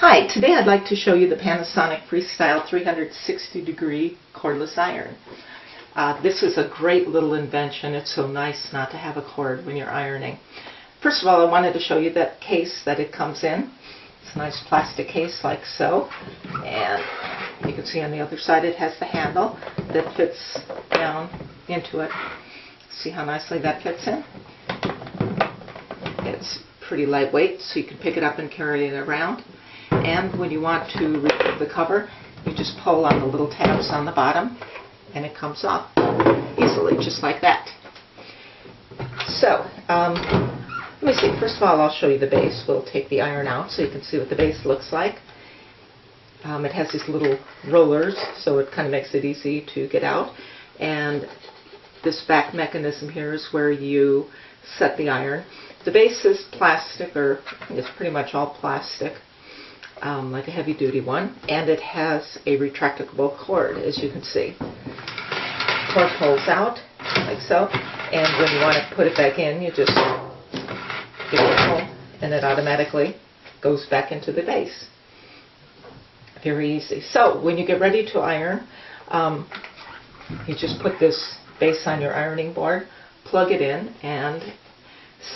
Hi, today I'd like to show you the Panasonic Freestyle 360-degree cordless iron. This is a great little invention. It's so nice not to have a cord when you're ironing. First of all, I wanted to show you that case that it comes in. It's a nice plastic case like so. And you can see on the other side it has the handle that fits down into it. See how nicely that fits in? It's pretty lightweight, so you can pick it up and carry it around. And when you want to remove the cover, you just pull on the little tabs on the bottom and it comes off easily, just like that. So, let me see. First of all, I'll show you the base. We'll take the iron out so you can see what the base looks like. It has these little rollers, so it kind of makes it easy to get out. And this back mechanism here is where you set the iron. The base is plastic, or it's pretty much all plastic. Like a heavy-duty one, and it has a retractable cord, as you can see. The cord pulls out, like so, and when you want to put it back in, you just give it a pull, and it automatically goes back into the base. Very easy. So, when you get ready to iron, you just put this base on your ironing board, plug it in, and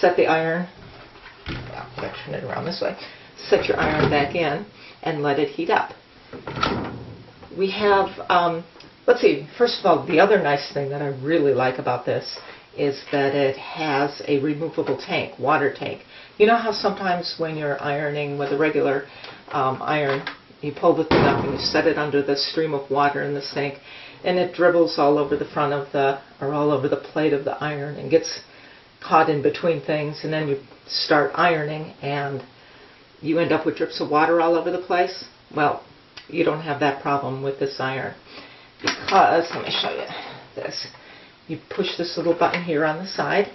set the iron, I'll turn it around this way, set your iron back in and let it heat up. We have, let's see, first of all, the other nice thing that I really like about this is that it has a removable tank, water tank. You know how sometimes when you're ironing with a regular iron, you pull the thing up and you set it under the stream of water in the sink, and it dribbles all over the front of the, or all over the plate of the iron and gets caught in between things, and then you start ironing and you end up with drips of water all over the place. Well, you don't have that problem with this iron, because, let me show you this. You push this little button here on the side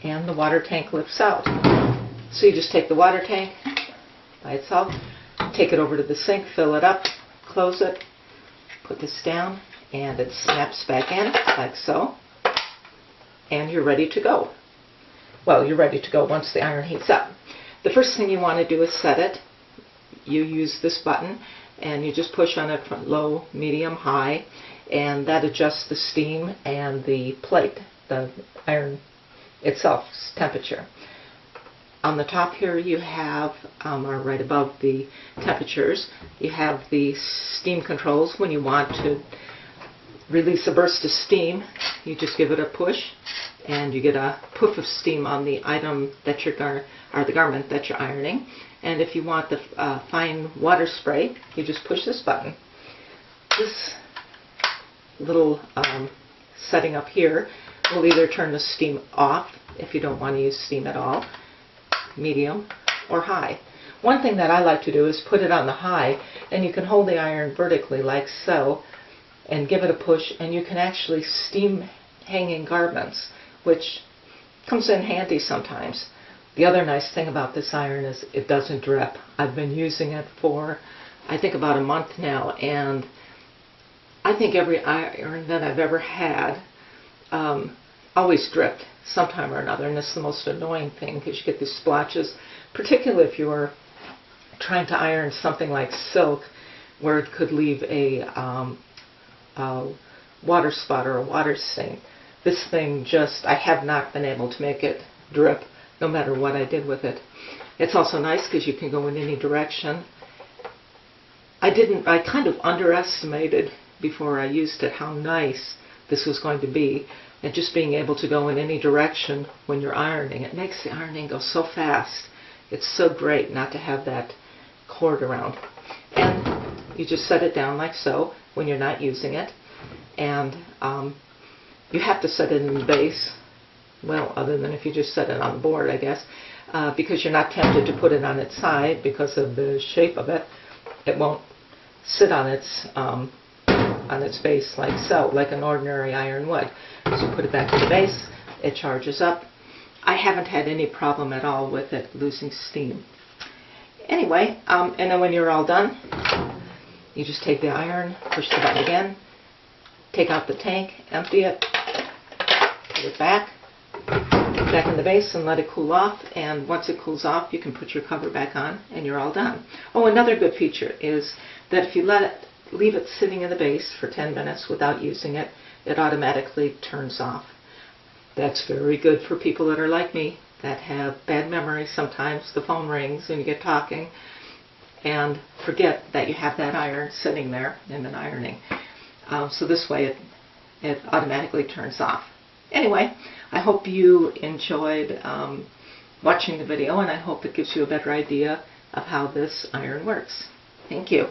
and the water tank lifts out. So you just take the water tank by itself, take it over to the sink, fill it up, close it, put this down, and it snaps back in like so, and you're ready to go. Well, you're ready to go once the iron heats up. The first thing you want to do is set it. You use this button and you just push on it from low, medium, high, and that adjusts the steam and the plate, the iron itself's temperature. On the top here you have, or right above the temperatures, you have the steam controls. When you want to release a burst of steam, you just give it a push and you get a puff of steam on the item that you're the garment that you're ironing. And if you want the fine water spray, you just push this button. This little setting up here will either turn the steam off if you don't want to use steam at all, medium, or high. One thing that I like to do is put it on the high, and you can hold the iron vertically like so and give it a push, and you can actually steam hanging garments, which comes in handy sometimes. The other nice thing about this iron is it doesn't drip. I've been using it for, I think, about a month now, and I think every iron that I've ever had always dripped sometime or another, and it's the most annoying thing because you get these splotches, particularly if you're trying to iron something like silk where it could leave a water spot or a water stain. This thing just, I have not been able to make it drip no matter what I did with it. It's also nice because you can go in any direction. I kind of underestimated before I used it how nice this was going to be, and just being able to go in any direction when you're ironing. It makes the ironing go so fast. It's so great not to have that cord around. And you just set it down like so when you're not using it, and you have to set it in the base, well, other than if you just set it on the board, I guess, because you're not tempted to put it on its side because of the shape of it. It won't sit on its base like so, like an ordinary iron would. So you put it back to the base, it charges up. I haven't had any problem at all with it losing steam. Anyway, and then when you're all done, you just take the iron, push the button again, take out the tank, empty it, put it back, back in the base and let it cool off, and once it cools off you can put your cover back on and you're all done. Oh, another good feature is that if you leave it sitting in the base for 10 minutes without using it, it automatically turns off. That's very good for people that are like me, that have bad memory. Sometimes the phone rings and you get talking and forget that you have that iron sitting there in an ironing. So this way it automatically turns off. Anyway, I hope you enjoyed watching the video, and I hope it gives you a better idea of how this iron works. Thank you.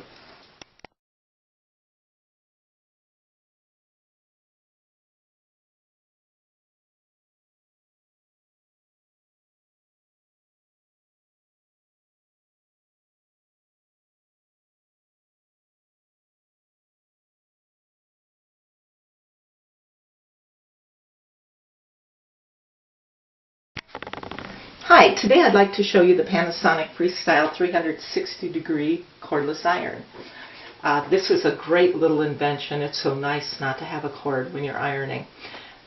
Hi, today I'd like to show you the Panasonic Freestyle 360-degree cordless iron. This is a great little invention. It's so nice not to have a cord when you're ironing.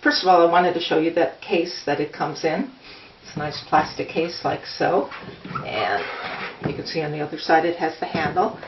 First of all, I wanted to show you that case that it comes in. It's a nice plastic case like so, and you can see on the other side it has the handle.